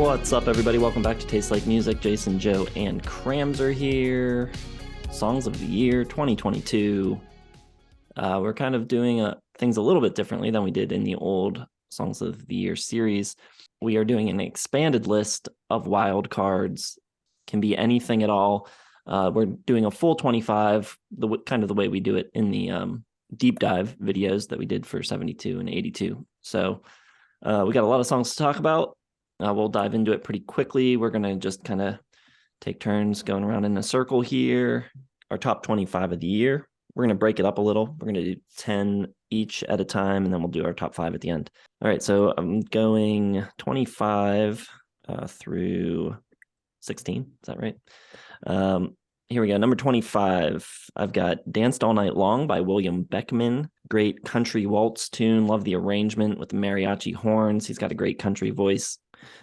What's up, everybody? Welcome back to Taste Like Music. Jason, Joe, and Kramzer here. Songs of the Year 2022. We're kind of doing things a little bit differently than we did in the old Songs of the Year series. We are doing an expanded list of wild cards. Can be anything at all. We're doing a full 25, kind of the way we do it in the deep dive videos that we did for 72 and 82. So we got a lot of songs to talk about. We'll dive into it pretty quickly. We're going to just kind of take turns going around in a circle here. Our top 25 of the year. We're going to break it up a little. We're going to do 10 each at a time, and then we'll do our top 5 at the end. All right, so I'm going 25 through 16. Is that right? Here we go. Number 25, I've got Danced All Night Long by William Beckman. Great country waltz tune. Love the arrangement with the mariachi horns. He's got a great country voice.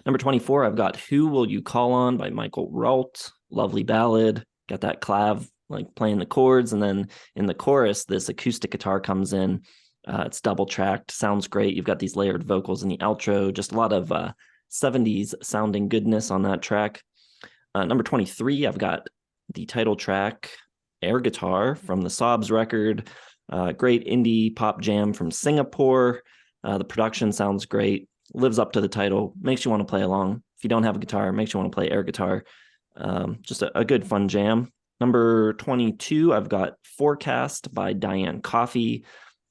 Number 24, I've got Who Will You Call On by Michael Ralt. Lovely ballad. Got that clav like playing the chords. And then in the chorus, this acoustic guitar comes in. It's double tracked. Sounds great. You've got these layered vocals in the outro. Just a lot of 70s sounding goodness on that track. Number 23, I've got the title track, Air Guitar from the Sobs record. Great indie pop jam from Singapore. The production sounds great. Lives up to the title. Makes you want to play along. If you don't have a guitar, makes you want to play air guitar. Just a good fun jam. Number 22, I've got Forecast by Diane Coffey.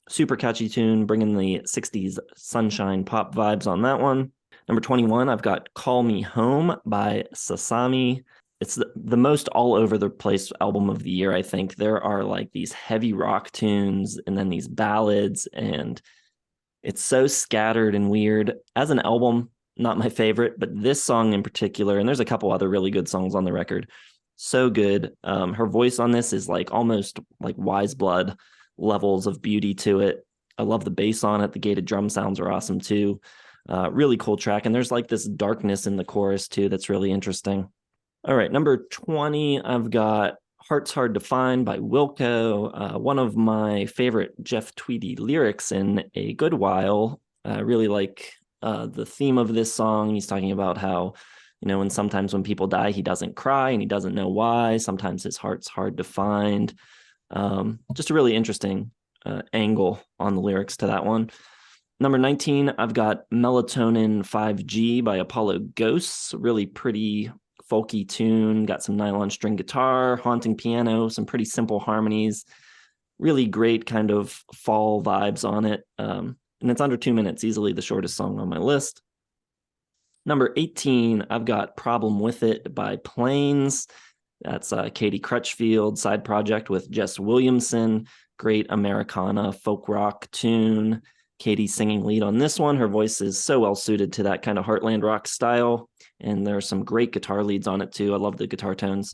Super catchy tune, bringing the 60s sunshine pop vibes on that one. Number 21, I've got Call Me Home by Sasami. It's the most all over the place album of the year, I think. There are like these heavy rock tunes and then these ballads, and it's so scattered and weird. As an album, not my favorite, but this song in particular, and there's a couple other really good songs on the record, so good. Her voice on this is like almost like Wise Blood levels of beauty to it. I love the bass on it. The gated drum sounds are awesome too. Really cool track. And there's like this darkness in the chorus too that's really interesting. All right, number 20, I've got Heart's Hard to Find by Wilco. One of my favorite Jeff Tweedy lyrics in a good while. I really like the theme of this song. He's talking about how, and sometimes when people die, he doesn't cry and he doesn't know why. Sometimes his heart's hard to find. Just a really interesting angle on the lyrics to that one. Number 19, I've got Melatonin 5G by Apollo Ghosts. Really pretty folky tune, got some nylon string guitar, haunting piano, some pretty simple harmonies, really great kind of fall vibes on it. And it's under 2 minutes, easily the shortest song on my list. Number 18, I've got Problem With It by Plains. That's Katie Crutchfield side project with Jess Williamson. Great Americana folk rock tune. Katie singing lead on this one. Her voice is so well suited to that kind of heartland rock style. And there are some great guitar leads on it too. I love the guitar tones.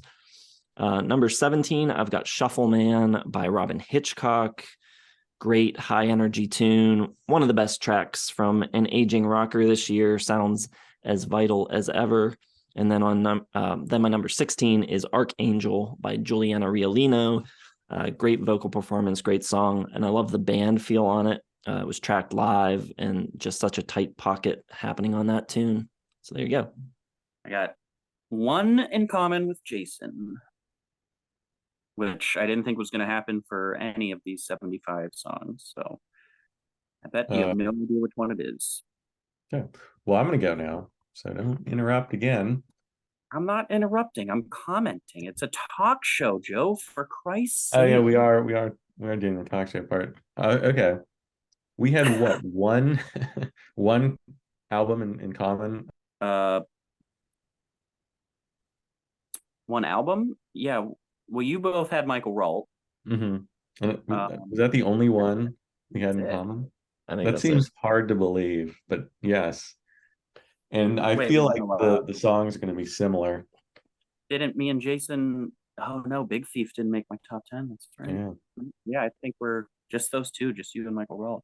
Number 17, I've got Shuffle Man by Robin Hitchcock. Great high energy tune. One of the best tracks from an aging rocker this year. Sounds as vital as ever. And then my number 16 is Archangel by Juliana Riolino. Great vocal performance, great song. And I love the band feel on it. It was tracked live and just such a tight pocket happening on that tune. So there you go. I got one in common with Jason, which I didn't think was going to happen for any of these 75 songs. So I bet you have no idea which one it is. Okay. Well, I'm going to go now, so don't interrupt again. I'm not interrupting. I'm commenting. It's a talk show, Joe, for Christ's sake. Oh, yeah, we are doing the talk show part. Okay. We had what, one album in common? One album? Yeah. Well, you both had Michael Ralt. Mm-hmm. Was that the only one we had in common? I think that seems hard to believe, but yes. And I feel like the song's going to be similar. Didn't me and Jason? Oh no, Big Thief didn't make my top 10. That's right. Yeah, I think we're just those two, just you and Michael Ralt.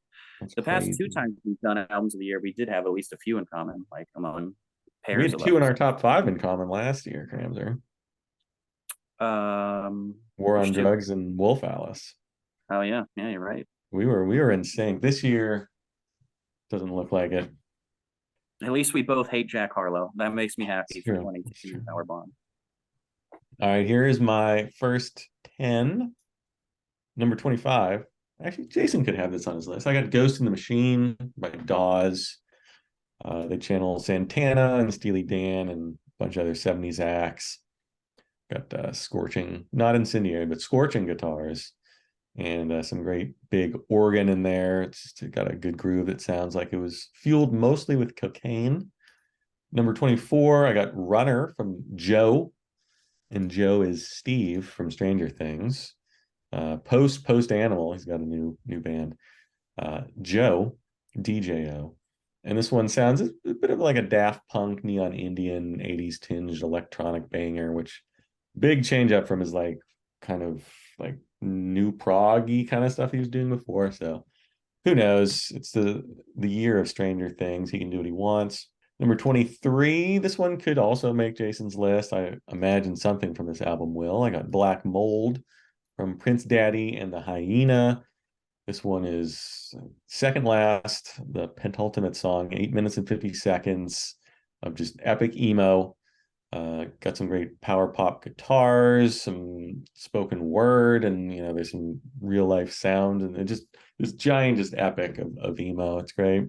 The past 2 times we've done albums of the year, we did have at least a few in common, like among pairs. We had 2 in our top 5 in common last year, Kramzer. War on Drugs and Wolf Alice. Oh yeah, you're right. We were in sync. This year doesn't look like it. At least we both hate Jack Harlow. That makes me happy for 22 Power Bond. All right, here is my first 10. Number 25. Actually, Jason could have this on his list. I got Ghost in the Machine by Dawes. They channel Santana and Steely Dan and a bunch of other 70s acts. Got scorching, not incendiary, but scorching guitars and some great big organ in there. It's got a good groove that sounds like it was fueled mostly with cocaine. Number 24, I got Runner from Joe, and Joe is Steve from Stranger Things. Post Animal, he's got a new band. Joe, DJO. And this one sounds a bit of like a Daft Punk, Neon Indian, 80s tinged electronic banger, which big change up from his like kind of like new prog-y kind of stuff he was doing before. So who knows? It's the year of Stranger Things. He can do what he wants. Number 23, this one could also make Jason's list. I imagine something from this album will. I got Black Mold from Prince Daddy and the Hyena. This one is second last, the penultimate song, 8 minutes and 50 seconds of just epic emo. Got some great power pop guitars, some spoken word, and there's some real life sound, and it just this giant, just epic of emo. It's great.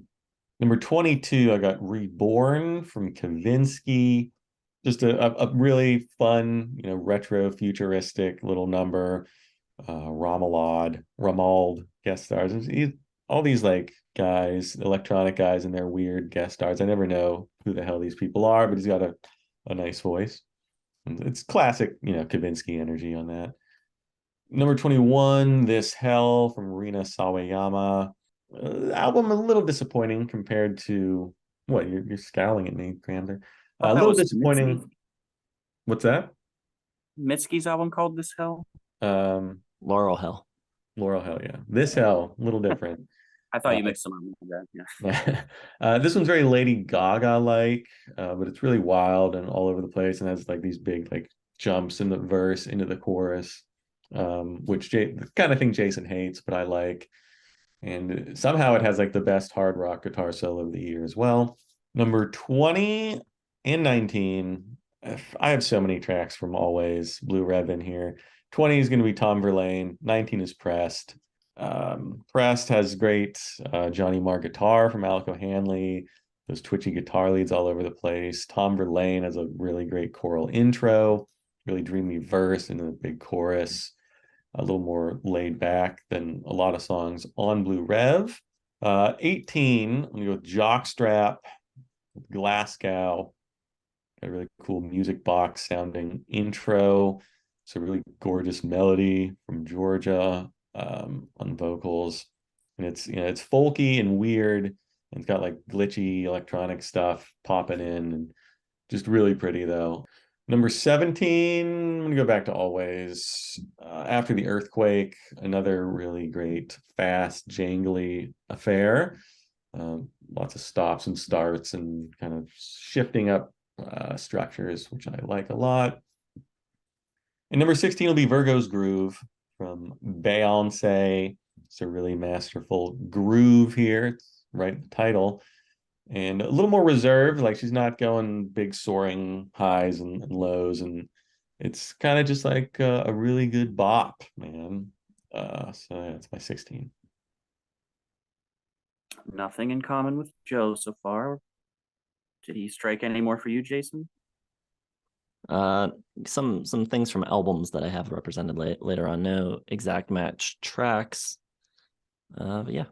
Number 22, I got Reborn from Kavinsky. Just a really fun, retro futuristic little number. Ramald guest stars. All these like guys, electronic guys, and their weird guest stars. I never know who the hell these people are, but he's got a nice voice. And it's classic, Kavinsky energy on that. Number 21, This Hell from Rina Sawayama. Album a little disappointing compared to what you're scowling at me, Kramzer. A little disappointing. Mitski. What's that? Mitski's album called This Hell. Laurel Hell. Yeah. This Hell, a little different. I thought you mixed them up with that. Yeah. This one's very Lady Gaga like, but it's really wild and all over the place, and has like these big like jumps in the verse into the chorus, which the kind of thing Jason hates, but I like. And somehow it has like the best hard rock guitar solo of the year as well. Number 20 and 19. I have so many tracks from Alvvays, Blue Rev in here. 20 is going to be Tom Verlaine. 19 is Pressed. Pressed has great Johnny Marr guitar from Alico Hanley. Those twitchy guitar leads all over the place. Tom Verlaine has a really great choral intro, really dreamy verse and a big chorus. A little more laid back than a lot of songs on Blue Rev. 18, I'm going to go with Jockstrap, Glasgow. Got a really cool music box sounding intro. It's a really gorgeous melody from Georgia on vocals. And it's folky and weird. And it's got like glitchy electronic stuff popping in. And just really pretty though. Number 17, I'm going to go back to Alvvays. After the Earthquake, another really great, fast, jangly affair. Lots of stops and starts and kind of shifting up structures, which I like a lot. And number 16 will be Virgo's Groove from Beyonce. It's a really masterful groove here. It's right in the title. And a little more reserved, like she's not going big soaring highs and lows, and it's kind of just like a really good bop, man. So yeah, it's my 16. Nothing in common with Joe so far. Did he strike any more for you, Jason? Some things from albums that I have represented later on. No exact match tracks. But yeah.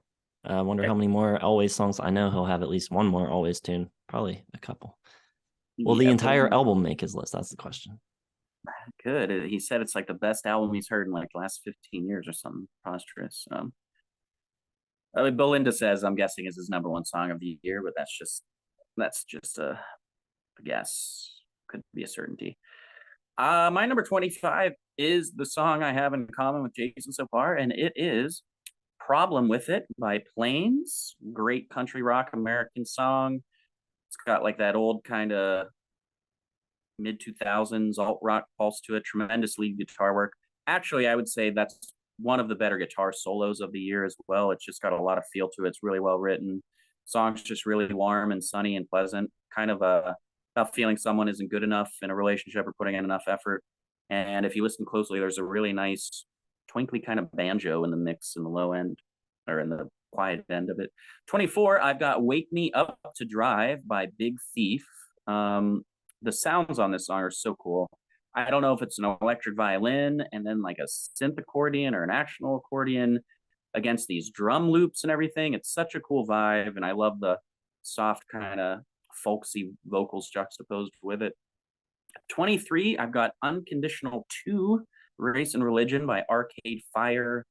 I wonder how many more Alvvays songs. I know he'll have at least one more Alvvays tune, probably a couple. Will the entire album make his list? That's the question. Good. He said it's like the best album he's heard in like the last 15 years or something preposterous. Belinda Says, I'm guessing, is his number one song of the year, but that's just a guess. Could be a certainty. My number 25 is the song I have in common with Jason so far, and it is Problem With It by Plains. Great country rock American song. It's got like that old kind of mid 2000s alt rock pulse to it. Tremendous lead guitar work. Actually, I would say that's one of the better guitar solos of the year as well. It's just got a lot of feel to it. It's really well written. Song's just really warm and sunny and pleasant, kind of about feeling someone isn't good enough in a relationship or putting in enough effort. And if you listen closely, there's a really nice twinkly kind of banjo in the mix in the low end, or in the quiet end of it. 24, I've got Wake Me Up to Drive by Big Thief. The sounds on this song are so cool. I don't know if it's an electric violin and then like a synth accordion or an actual accordion against these drum loops and everything. It's such a cool vibe, and I love the soft kind of folksy vocals juxtaposed with it. 23, I've got Unconditional 2, Race and Religion by Arcade Fire.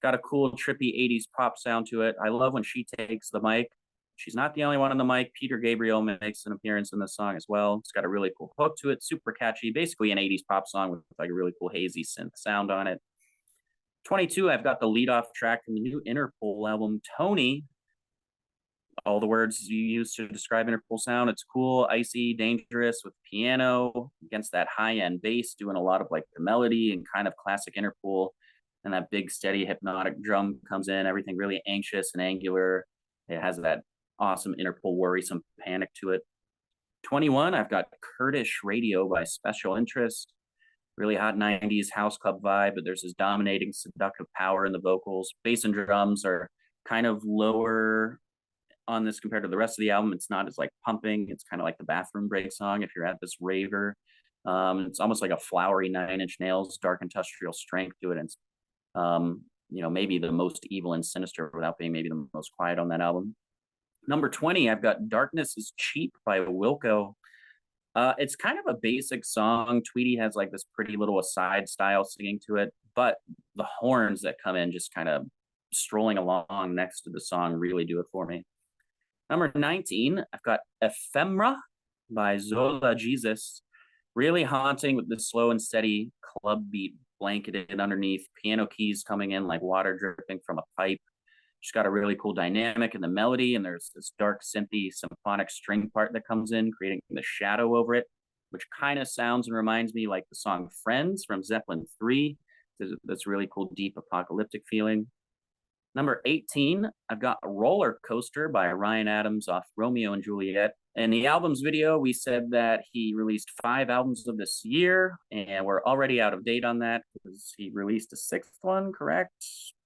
Got a cool, trippy 80s pop sound to it. I love when she takes the mic. She's not the only one on the mic. Peter Gabriel makes an appearance in this song as well. It's got a really cool hook to it, super catchy, basically an 80s pop song with like a really cool hazy synth sound on it. 22, I've got the lead-off track from the new Interpol album, Tony. All the words you use to describe Interpol sound. It's cool, icy, dangerous with piano against that high-end bass, doing a lot of like the melody and kind of classic Interpol. And that big, steady, hypnotic drum comes in, everything really anxious and angular. It has that awesome Interpol worrisome panic to it. 21, I've got Kurdish Radio by Special Interest. Really hot 90s house club vibe, but there's this dominating, seductive power in the vocals. Bass and drums are kind of lower on this compared to the rest of the album. It's not as like pumping. It's kind of like the bathroom break song if you're at this raver. It's almost like a flowery Nine Inch Nails, dark industrial strength to it. And maybe the most evil and sinister without being maybe the most quiet on that album. Number 20, I've got Darkness is Cheap by Wilco. It's kind of a basic song. Tweety has like this pretty little aside style singing to it, but the horns that come in just kind of strolling along next to the song really do it for me. Number 19, I've got Ephemera by Zola Jesus. Really haunting with the slow and steady club beat blanketed underneath, piano keys coming in like water dripping from a pipe. She's got a really cool dynamic in the melody, and there's this dark synthy symphonic string part that comes in, creating the shadow over it, which kind of sounds and reminds me like the song Friends from Zeppelin 3. That's really cool, deep apocalyptic feeling. Number 18, I've got Roller Coaster by Ryan Adams off Romeo and Juliet. In the album's video, we said that he released 5 albums of this year, and we're already out of date on that because he released a 6th one, correct?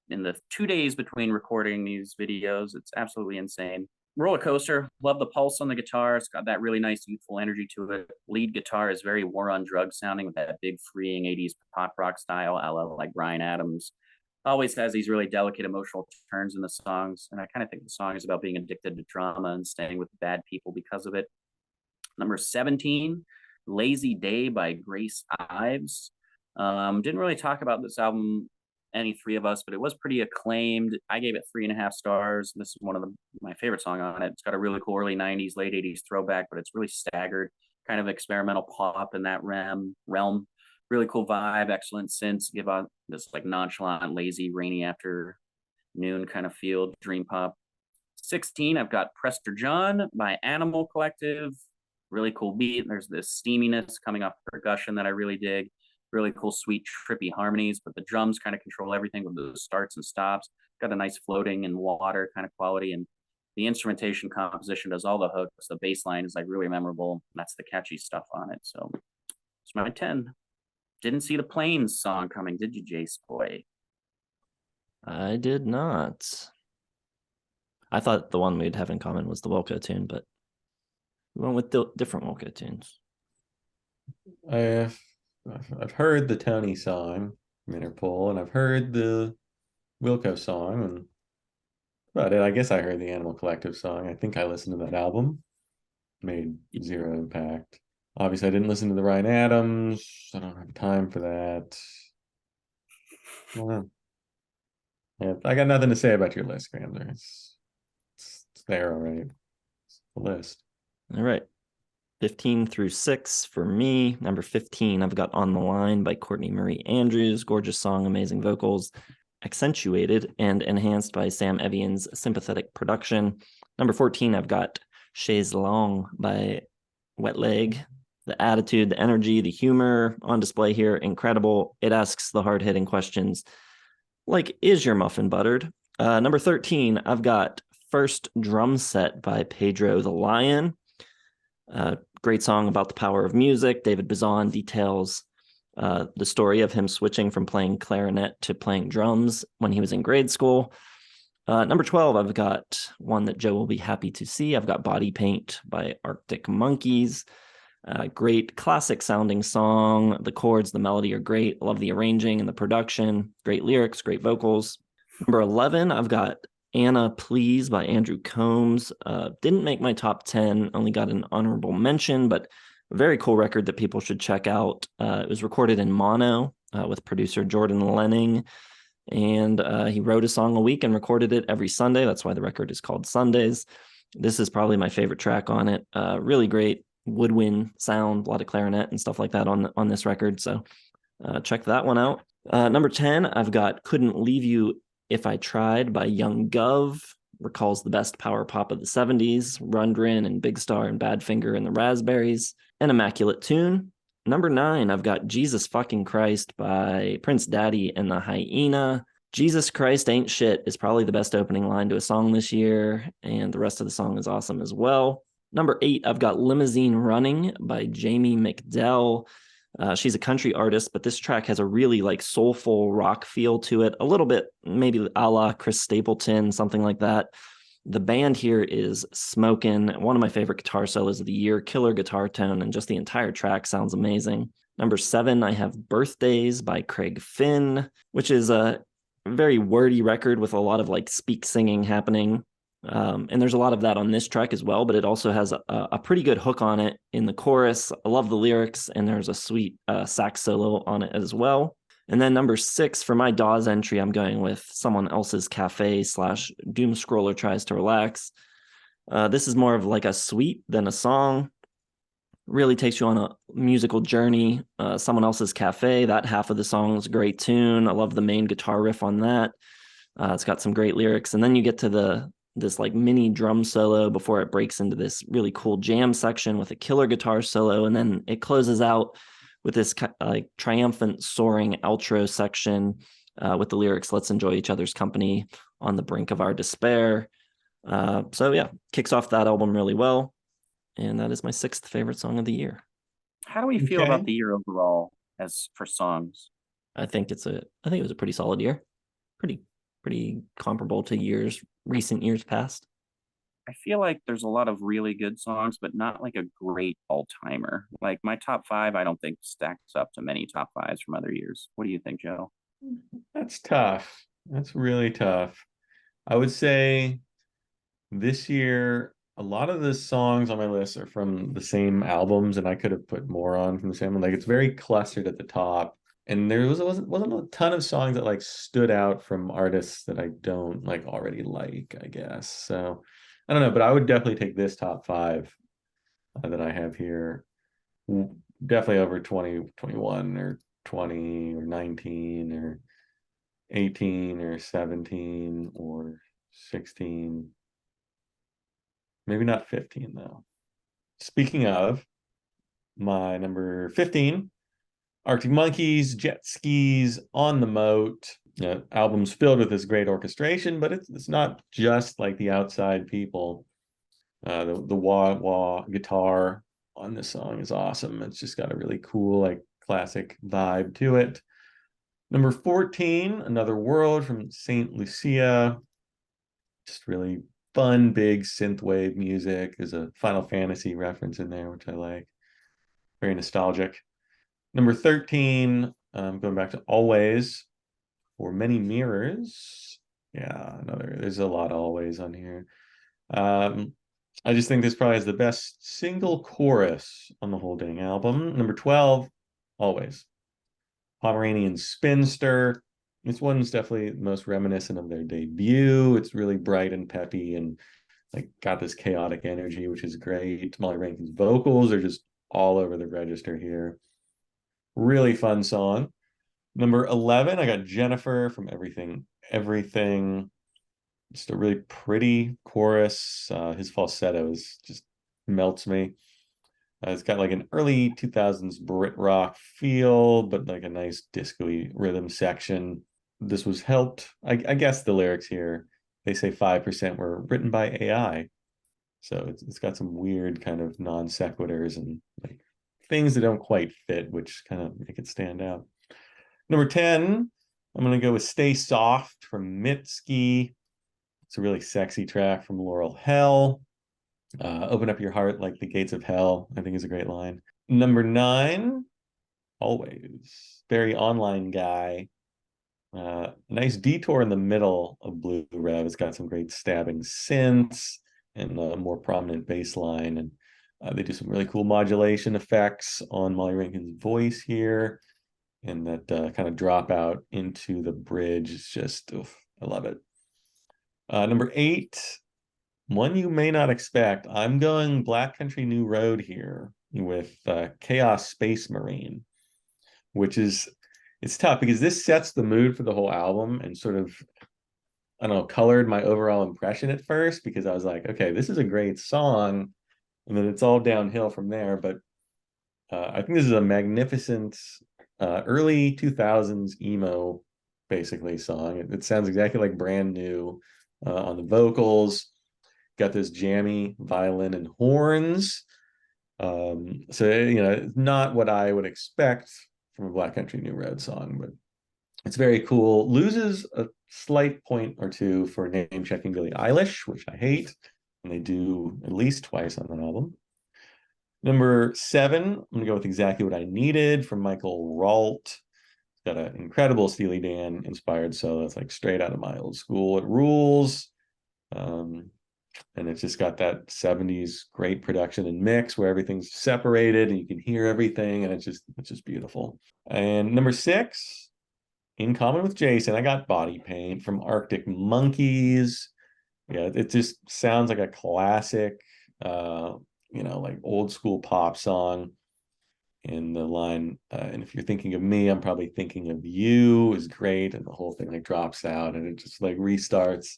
In the 2 days between recording these videos. It's absolutely insane. Roller Coaster, love the pulse on the guitar. It's got that really nice youthful energy to it. Lead guitar is very War on Drugs sounding with that big freeing 80s pop rock style, a la like Bryan Adams. Always has these really delicate emotional turns in the songs, and I kind of think the song is about being addicted to drama and staying with bad people because of it. Number 17, Lazy Day by Grace Ives. Didn't really talk about this album, any three of us, but it was pretty acclaimed. I gave it 3.5 stars. This is one of my favorite song on it. It's got a really cool early 90s, late 80s throwback, but it's really staggered, kind of experimental pop in that realm. Really cool vibe, excellent synths, give out this like nonchalant, lazy, rainy afternoon kind of feel, dream pop. 16, I've got Prester John by Animal Collective. Really cool beat. There's this steaminess coming off percussion that I really dig. Really cool, sweet, trippy harmonies, but the drums kind of control everything with the starts and stops. Got a nice floating in water kind of quality, and the instrumentation composition does all the hooks. The bass line is like really memorable. That's the catchy stuff on it. So it's my 10. Didn't see the Planes song coming, did you, Jace boy? I did not. I thought the one we'd have in common was the Wilco tune, but we went with different Wilco tunes. I've heard the Tony song, Interpol, and I've heard the Wilco song, and about it. I guess I heard the Animal Collective song. I think I listened to that album. Made zero impact. Obviously, I didn't listen to the Ryan Adams. I don't have time for that. Well, yeah, I got nothing to say about your list, Kramzer. It's there, all right. It's the list. All right. 15 through 6 for me. Number 15, I've got On the Line by Courtney Marie Andrews. Gorgeous song, amazing vocals, accentuated and enhanced by Sam Evian's sympathetic production. Number 14, I've got Chaise Longue by Wet Leg. The attitude, the energy, the humor on display here, incredible. It asks the hard-hitting questions like, is your muffin buttered? Number 13, I've got First Drum Set by Pedro the Lion. Great song about the power of music. David Bazan details the story of him switching from playing clarinet to playing drums when he was in grade school. Number 12, I've got one that Joe will be happy to see. I've got Body Paint by Arctic Monkeys. Great classic sounding song. The chords, the melody are great. Love the arranging and the production. Great lyrics, great vocals. Number 11, I've got Anna Please by Andrew Combs. Didn't make my top 10, only got an honorable mention, but a very cool record that people should check out. It was recorded in mono with producer Jordan Lenning, and he wrote a song a week and recorded it every Sunday. That's why the record is called Sundays. This is probably my favorite track on it. Really great woodwind sound, a lot of clarinet and stuff like that on this record. So check that one out. Number 10, I've got Couldn't Leave You If I Tried by Young Gov. Recalls the best power pop of the 70s, Rundgren and Big Star and Badfinger and the Raspberries. An immaculate tune. Number 9, I've got Jesus Fucking Christ by Prince Daddy and the Hyena. Jesus Christ Ain't Shit is probably the best opening line to a song this year, and the rest of the song is awesome as well. Number 8, I've got Limousine Running by Jamie McDell. She's a country artist, but this track has a really like soulful rock feel to it, a little bit maybe a la Chris Stapleton, something like that. The band here is smoking. One of my favorite guitar solos of the year, killer guitar tone, and just the entire track sounds amazing. Number 7, I have Birthdays by Craig Finn, which is a very wordy record with a lot of like speak singing happening. And there's a lot of that on this track as well, but it also has a pretty good hook on it in the chorus. I love the lyrics, and there's a sweet sax solo on it as well. And then number 6, for my Dawes entry, I'm going with Someone Else's Cafe / Doom Scroller Tries to Relax. This is more of like a suite than a song. Really takes you on a musical journey. Someone Else's Cafe, that half of the song is a great tune. I love the main guitar riff on that. It's got some great lyrics. And then you get to this like mini drum solo before it breaks into this really cool jam section with a killer guitar solo. And then it closes out with this like triumphant soaring outro section with the lyrics, let's enjoy each other's company on the brink of our despair. So yeah, kicks off that album really well. And that is my 6th favorite song of the year. How do we feel about the year overall as for songs? I think it was a pretty solid year. Pretty comparable to recent years past. I feel like there's a lot of really good songs, but not like a great all-timer. Like my top 5, I don't think stacks up to many top 5s from other years. What do you think, Joe? That's tough. That's really tough. I would say this year, a lot of the songs on my list are from the same albums, and I could have put more on from the same one. Like it's very clustered at the top. And there wasn't a ton of songs that like stood out from artists that I don't like already like, I guess. So I don't know, but I would definitely take this top 5 that I have here. Definitely over 20, 21 or 20 or 19 or 18 or 17 or 16. Maybe not 15 though. Speaking of, my number 15, Arctic Monkeys, Jet Skis, On the Moat. Album's filled with this great orchestration, but it's not just like the outside people. The wah-wah guitar on this song is awesome. It's just got a really cool, like classic vibe to it. Number 14, Another World from St. Lucia. Just really fun, big synthwave music. There's a Final Fantasy reference in there, which I like. Very nostalgic. Number 13, going back to Alvvays for Many Mirrors. Yeah, there's a lot of Alvvays on here. I just think this probably has the best single chorus on the whole dang album. Number 12, Alvvays. Pomeranian Spinster. This one's definitely the most reminiscent of their debut. It's really bright and peppy and like got this chaotic energy, which is great. Molly Rankin's vocals are just all over the register here. Really fun song. Number 11, I got Jennifer from Everything. Just a really pretty chorus. His falsetto just melts me. It's got like an early 2000s Brit rock feel, but like a nice disco-y rhythm section. This was helped, I guess the lyrics here they say 5% were written by AI. So it's got some weird kind of non sequiturs and like things that don't quite fit, which kind of make it stand out. Number 10, I'm going to go with Stay Soft from Mitski. It's a really sexy track from Laurel Hell. Open up your heart like the gates of hell, I think is a great line. Number 9, Alvvays. Very online guy. Nice detour in the middle of Blue Rev. It's got some great stabbing synths and a more prominent bass line. And they do some really cool modulation effects on Molly Rankin's voice here. And that kind of drop out into the bridge is just, oof, I love it. Number 8, one you may not expect. I'm going Black Country New Road here with Chaos Space Marine, which is, it's tough because this sets the mood for the whole album and sort of, I don't know, colored my overall impression at first, because I was like, okay, this is a great song. And then it's all downhill from there. But I think this is a magnificent early 2000s emo, basically, song. It sounds exactly like Brand New on the vocals. Got this jammy violin and horns. So, you know, it's not what I would expect from a Black Country New Road song, but it's very cool. Loses a slight point or two for name checking Billie Eilish, which I hate, and they do at least twice on that album. Number 7, I'm gonna go with Exactly What I Needed from Michael Ralt. It's got an incredible Steely Dan inspired solo. It's like straight out of my old school. It rules. And it's just got that 70s great production and mix where everything's separated and you can hear everything, and it's just beautiful. And number 6, in common with Jason, I got Body Paint from Arctic Monkeys. Yeah, it just sounds like a classic, you know, like old school pop song. In the line, and if you're thinking of me, I'm probably thinking of you, is great, and the whole thing like drops out and it just like restarts.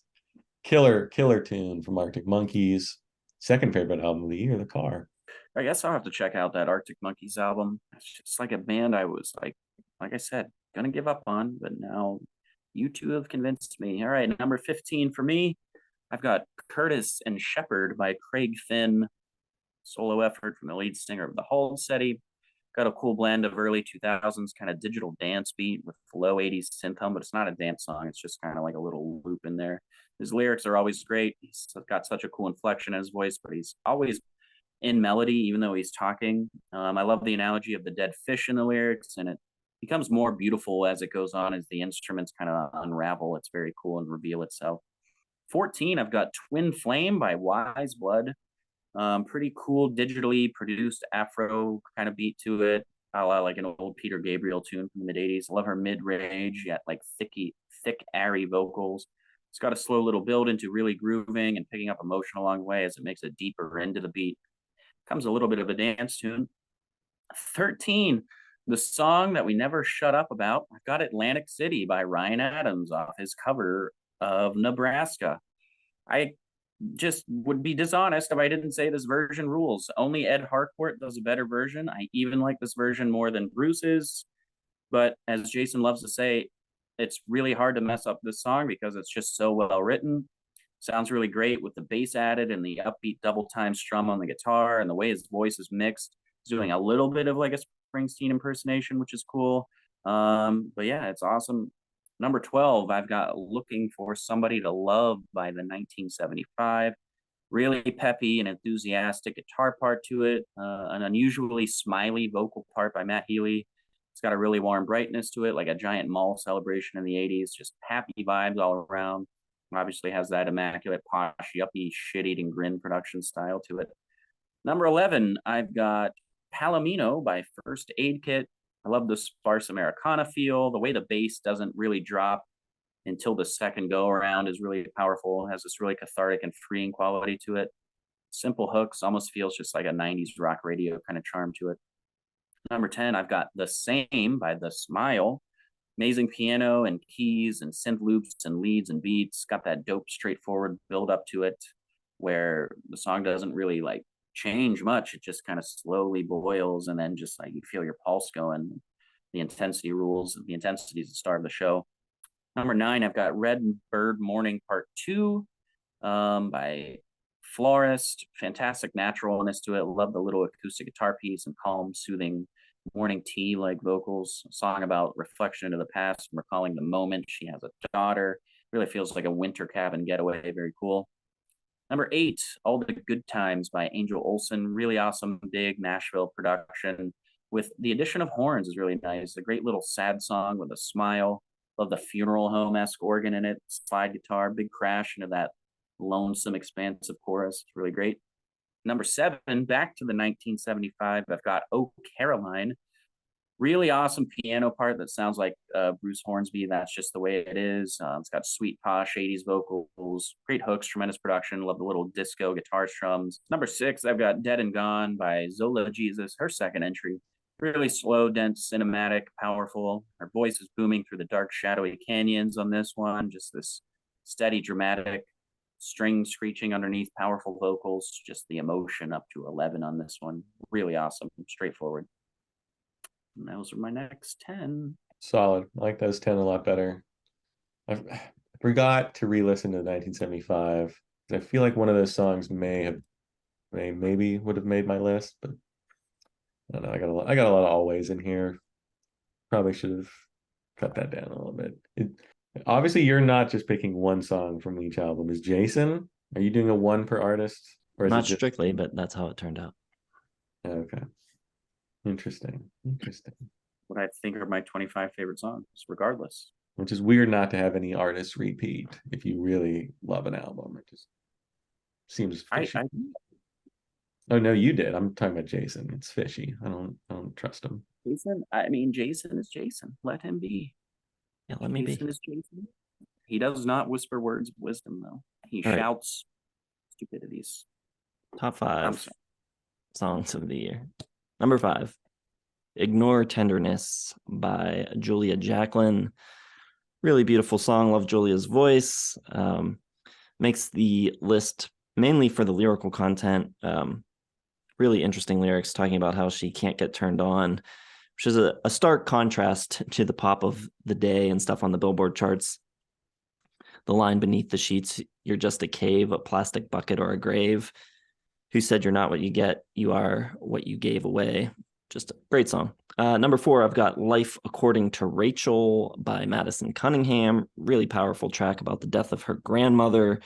Killer tune from Arctic Monkeys. Second favorite album of the year, The Car. I guess I'll have to check out that Arctic Monkeys album. It's just like a band I was like I said, gonna give up on, but now you two have convinced me. All right, number 15 for me, I've got Curtis and Shepherd by Craig Finn, solo effort from the lead singer of the Hull SETY. Got a cool blend of early 2000s kind of digital dance beat with low 80s synth hum, but it's not a dance song. It's just kind of like a little loop in there. His lyrics are always great. He's got such a cool inflection in his voice, but he's always in melody, even though he's talking. I love the analogy of the dead fish in the lyrics, and it becomes more beautiful as it goes on, as the instruments kind of unravel. It's very cool and reveal itself. 14, I've got Twin Flame by Wise Blood. Pretty cool digitally produced Afro kind of beat to it, a la like an old Peter Gabriel tune from the mid-80s. Love her mid-range, yet like thick, airy vocals. It's got a slow little build into really grooving and picking up emotion along the way as it makes it deeper into the beat. Comes a little bit of a dance tune. 13, the song that we never shut up about. I've got Atlantic City by Ryan Adams off his cover of Nebraska. I just would be dishonest if I didn't say this version rules. Only Ed Harcourt does a better version. I even like this version more than Bruce's. But as Jason loves to say, it's really hard to mess up this song because it's just so well written. Sounds really great with the bass added and the upbeat double time strum on the guitar, and the way his voice is mixed. He's doing a little bit of like a Springsteen impersonation, which is cool. But yeah, it's awesome. Number 12, I've got Looking for Somebody to Love by the 1975. Really peppy and enthusiastic guitar part to it. An unusually smiley vocal part by Matt Healy. It's got a really warm brightness to it, like a giant mall celebration in the 80s. Just happy vibes all around. Obviously has that immaculate, posh, yuppie, shit-eating grin production style to it. Number 11, I've got Palomino by First Aid Kit. I love the sparse Americana feel. The way the bass doesn't really drop until the second go around is really powerful. It has this really cathartic and freeing quality to it. Simple hooks, almost feels just like a 90s rock radio kind of charm to it. Number 10, I've got The Same by The Smile. Amazing piano and keys and synth loops and leads and beats. Got that dope, straightforward build up to it where the song doesn't really like change much. It just kind of slowly boils, and then just like you feel your pulse going. The intensity rules. The intensity is the star of the show. Number 9, I've got Red Bird Morning Part 2 by Florist. Fantastic naturalness to it. Love the little acoustic guitar piece and calm, soothing morning tea like vocals. A song about reflection into the past and recalling the moment. She has a daughter. Really feels like a winter cabin getaway. Very cool. Number 8, All the Good Times by Angel Olsen. Really awesome, big Nashville production with the addition of horns is really nice. A great little sad song with a smile. Love the funeral home-esque organ in it. Slide guitar, big crash into that lonesome, expansive chorus. It's really great. Number 7, back to the 1975. I've got Oh Caroline. Really awesome piano part that sounds like Bruce Hornsby. That's just the way it is. It's got sweet, posh 80s vocals, great hooks, tremendous production. Love the little disco guitar strums. Number 6, I've got Dead and Gone by Zola Jesus, her second entry. Really slow, dense, cinematic, powerful. Her voice is booming through the dark, shadowy canyons on this one. Just this steady, dramatic strings screeching underneath, powerful vocals. Just the emotion up to 11 on this one. Really awesome, straightforward. And those are my next 10. Solid. I like those 10 a lot better. I forgot to re-listen to 1975. I feel like one of those songs maybe would have made my list, but I don't know. I got a lot of Alvvays in here. Probably should have cut that down a little bit. Obviously, you're not just picking one song from each album. Is Jason? Are you doing a one per artist? Or is not strictly, but that's how it turned out. Okay. Interesting. What I think are my 25 favorite songs, regardless. Which is weird not to have any artists repeat if you really love an album. It just seems fishy. Oh no, you did. I'm talking about Jason. It's fishy. I don't trust him. Jason is Jason. Let him be. Yeah, let me be. Jason is Jason. He does not whisper words of wisdom, though. He shouts stupidities. Top 5 songs of the year. Number 5, Ignore Tenderness by Julia Jacklin. Really beautiful song. Love Julia's voice. Makes the list mainly for the lyrical content. Really interesting lyrics talking about how she can't get turned on, which is a stark contrast to the pop of the day and stuff on the Billboard charts. The line beneath the sheets, you're just a cave, a plastic bucket, or a grave. Who said you're not what you get? You are what you gave away. Just a great song. Number 4, I've got Life According to Rachel by Madison Cunningham. Really powerful track about the death of her grandmother,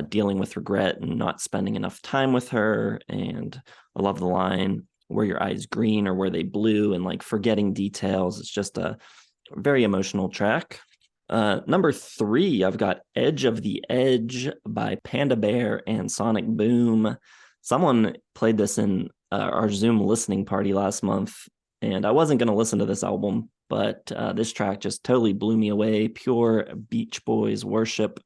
dealing with regret and not spending enough time with her. And I love the line, were your eyes green or were they blue? And like forgetting details. It's just a very emotional track. Number 3, I've got Edge of the Edge by Panda Bear and Sonic Boom. Someone played this in our Zoom listening party last month, and I wasn't going to listen to this album, but this track just totally blew me away. Pure Beach Boys worship.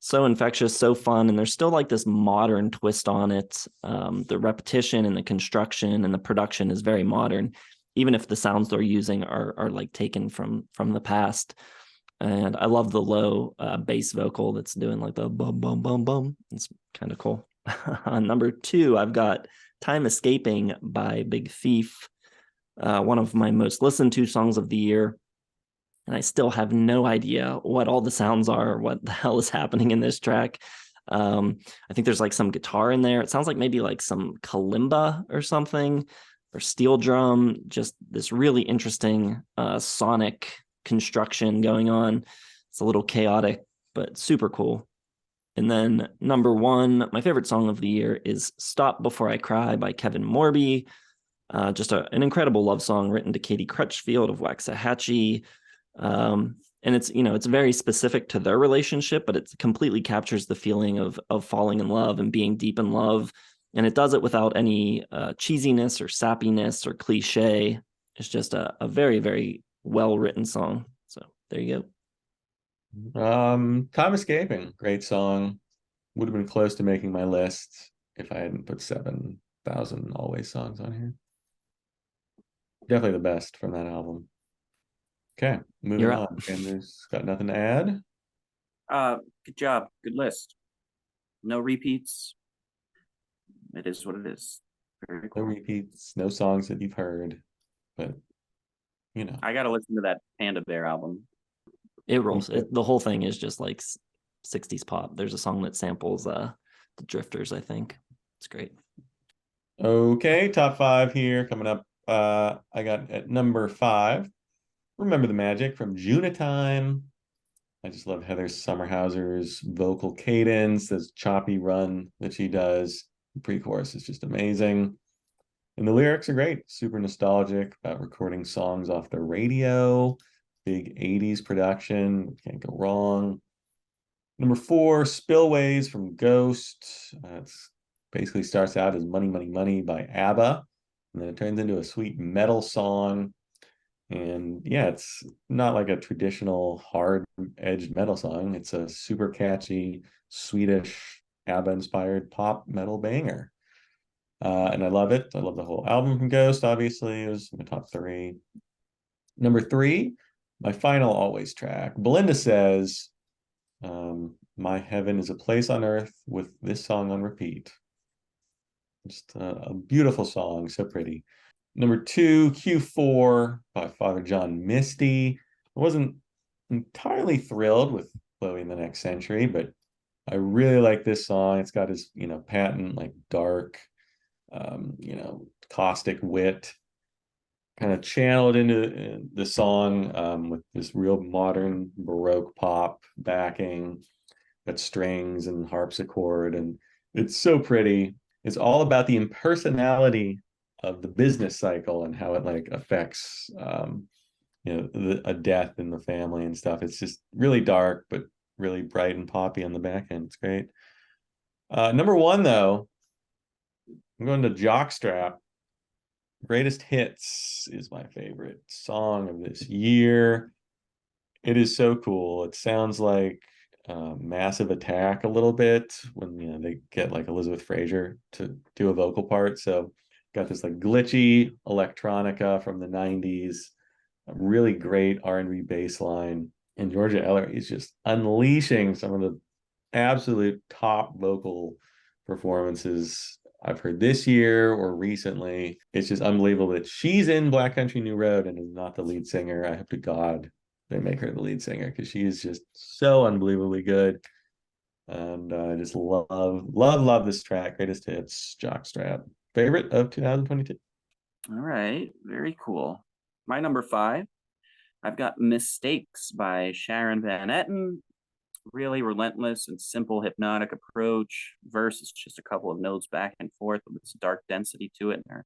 So infectious, so fun, and there's still like this modern twist on it. The repetition and the construction and the production is very modern, even if the sounds they're using are like taken from the past. And I love the low bass vocal that's doing like the bum, bum, bum, bum. It's kind of cool. On number 2, I've got Time Escaping by Big Thief, one of my most listened to songs of the year. And I still have no idea what all the sounds are, what the hell is happening in this track. I think there's like some guitar in there. It sounds like maybe like some kalimba or something, or steel drum. Just this really interesting sonic construction going on. It's a little chaotic, but super cool. And then number 1, my favorite song of the year is Stop Before I Cry by Kevin Morby. Just an incredible love song written to Katie Crutchfield of Waxahachie. And it's very specific to their relationship, but it completely captures the feeling of falling in love and being deep in love. And it does it without any cheesiness or sappiness or cliche. It's just a very, very well-written song. So there you go. Time Escaping, great song. Would have been close to making my list if I hadn't put 7,000 Alvvays songs on here. Definitely the best from that album. Okay, moving on. Andrew's got nothing to add. Good job. Good list. No repeats. It is what it is. Very cool. No repeats, no songs that you've heard, but I got to listen to that Panda Bear album. It rolls. The whole thing is just like 60s pop. There's a song that samples the Drifters, I think. It's great. Okay, top 5 here coming up. I got at number 5, Remember the Magic from Junatime. I just love Heather Summerhauser's vocal cadence, this choppy run that she does. The pre-chorus is just amazing. And the lyrics are great, super nostalgic about recording songs off the radio, big 80s production, can't go wrong. Number 4, Spillways from Ghost. It's basically starts out as Money, Money, Money by ABBA, and then it turns into a sweet metal song. And yeah, it's not like a traditional hard-edged metal song. It's a super catchy, Swedish ABBA-inspired pop metal banger. And I love it. I love the whole album from Ghost, obviously. It was my top 3. Number 3, my final Always track. Belinda Says, My Heaven is a Place on Earth, with this song on repeat. Just a beautiful song, so pretty. Number 2, Q4 by Father John Misty. I wasn't entirely thrilled with Chloe in the Next Century, but I really like this song. It's got his, patent, like dark, caustic wit kind of channeled into the song with this real modern Baroque pop backing, got strings and harpsichord, and it's so pretty. It's all about the impersonality of the business cycle and how it like affects a death in the family and stuff. It's just really dark but really bright and poppy on the back end. It's great. Number 1 though, I'm going to Jockstrap. Greatest Hits is my favorite song of this year. It is so cool. It sounds like Massive Attack a little bit when they get like Elizabeth Fraser to do a vocal part. So got this like glitchy electronica from the 90s, a really great R&B bass line, and Georgia Ellery is just unleashing some of the absolute top vocal performances I've heard this year or recently. It's just unbelievable that she's in Black Country New Road and is not the lead singer. I hope to God they make her the lead singer, because she is just so unbelievably good. And I just love this track. Greatest Hits, Jockstrap. Favorite of 2022. All right, very cool. My number 5, I've got Mistakes by Sharon Van Etten. Really relentless and simple hypnotic approach. Verse is just a couple of notes back and forth with this dark density to it, and her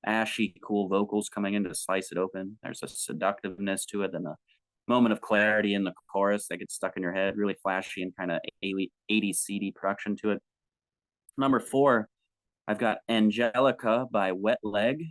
ashy, cool vocals coming in to slice it open. There's a seductiveness to it and a moment of clarity in the chorus that gets stuck in your head. Really flashy and kind of 80s CD production to it. Number 4, I've got Angelica by Wet Leg.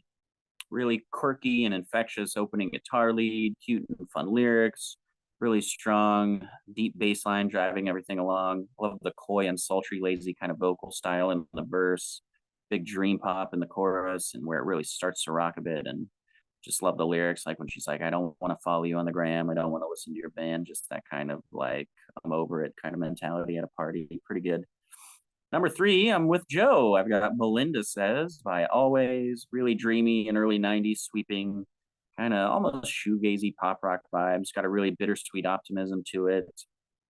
Really quirky and infectious opening guitar lead, cute and fun lyrics, really strong, deep bass line driving everything along. Love the coy and sultry, lazy kind of vocal style in the verse. Big dream pop in the chorus, and where it really starts to rock a bit. And just love the lyrics, like when she's like, I don't want to follow you on the gram, I don't want to listen to your band. Just that kind of like, I'm over it kind of mentality at a party. Pretty good. Number 3, I'm with Joe. I've got Belinda Says by Alvvays. Really dreamy and early 90s sweeping, kind of almost shoegazy pop rock vibes. Got a really bittersweet optimism to it.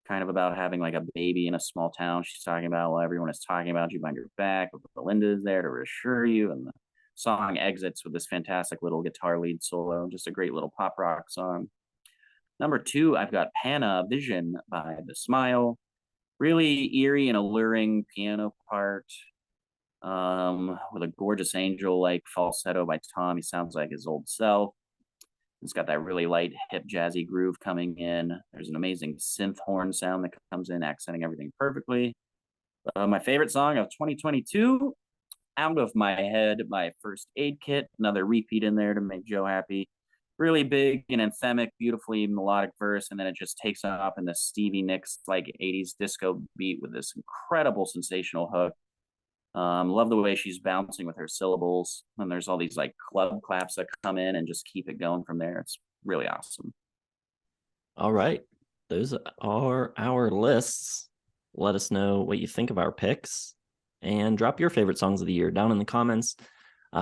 Kind of about having like a baby in a small town. She's talking about, well, everyone is talking about you behind your back, but Belinda is there to reassure you. And the song exits with this fantastic little guitar lead solo. Just a great little pop rock song. Number 2, I've got Hannah Vision by The Smile. Really eerie and alluring piano part with a gorgeous angel like falsetto by Tom. He sounds like his old self. It's got that really light, hip, jazzy groove coming in. There's an amazing synth horn sound that comes in, accenting everything perfectly. My favorite song of 2022, Out of My Head by First Aid Kit. Another repeat in there to make Joe happy. Really big and anthemic, beautifully melodic verse, and then it just takes off in this Stevie Nicks like 80s disco beat with this incredible sensational hook. Love the way she's bouncing with her syllables, and there's all these like club claps that come in and just keep it going from there. It's really awesome. All right, those are our lists. Let us know what you think of our picks, and drop your favorite songs of the year down in the comments.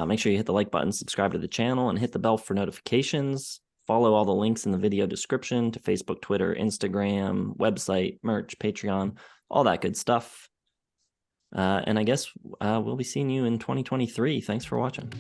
Make sure you hit the like button, subscribe to the channel, and hit the bell for notifications. Follow all the links in the video description to Facebook, Twitter, Instagram, website, merch, Patreon, all that good stuff. And I guess we'll be seeing you in 2023. Thanks for watching.